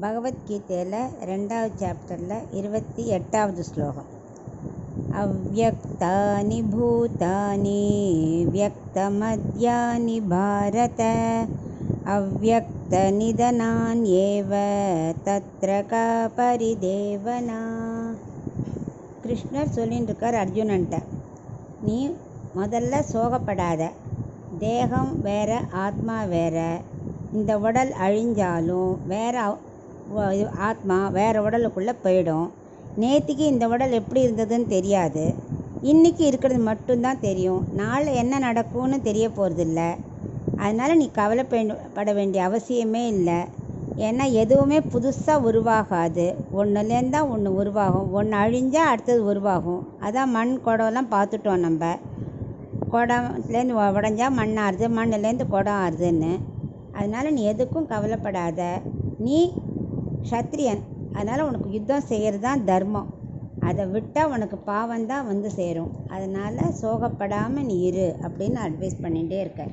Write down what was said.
பகவத்கீதையில் 2வது சாப்டரில் 28வது ஸ்லோகம். அவ்யக்தானி பூதானி வியக்தமத்யானி பாரத அவ்யக்த நிதனான்யேவ தத்ர கா பரிதேவனா. கிருஷ்ணர் சொல்லின்னு இருக்கார் அர்ஜுனன்ட்ட, நீ முதல்ல சோகப்படாத. தேகம் வேற, ஆத்மா வேற. இந்த உடல் அழிஞ்சாலும் வேற ஆத்மா வேறு உடலுக்குள்ளே போயிடும். நேற்றுக்கு இந்த உடல் எப்படி இருந்ததுன்னு தெரியாது, இன்றைக்கி இருக்கிறது மட்டும்தான் தெரியும். நாளை என்ன நடக்கும்னு தெரிய போகிறதில்ல. அதனால் நீ கவலைப்பட வேண்டிய அவசியமே இல்லை. ஏன்னா எதுவுமே புதுசாக உருவாகாது. ஒன்றுலேருந்து தான் ஒன்று உருவாகும். ஒன்று அழிஞ்சால் அடுத்தது உருவாகும். அதான் மண் குடம்லாம் பார்த்துட்டோம். நம்ம குடம்லேருந்து உடஞ்சா மண் ஆறுது, மண்ணுலேருந்து குடம் ஆறுதுன்னு. அதனால் நீ எதுக்கும் கவலைப்படாத. நீ க்ஷத்ரியன், அதனால் உனக்கு யுத்தம் செய்கிறது தான் தர்மம். அதை விட்டால் உனக்கு பாவம்தான் வந்து சேரும். அதனால் சோகப்படாமல் நீ இரு அப்படின்னு அட்வைஸ் பண்ணிகிட்டே இருக்க.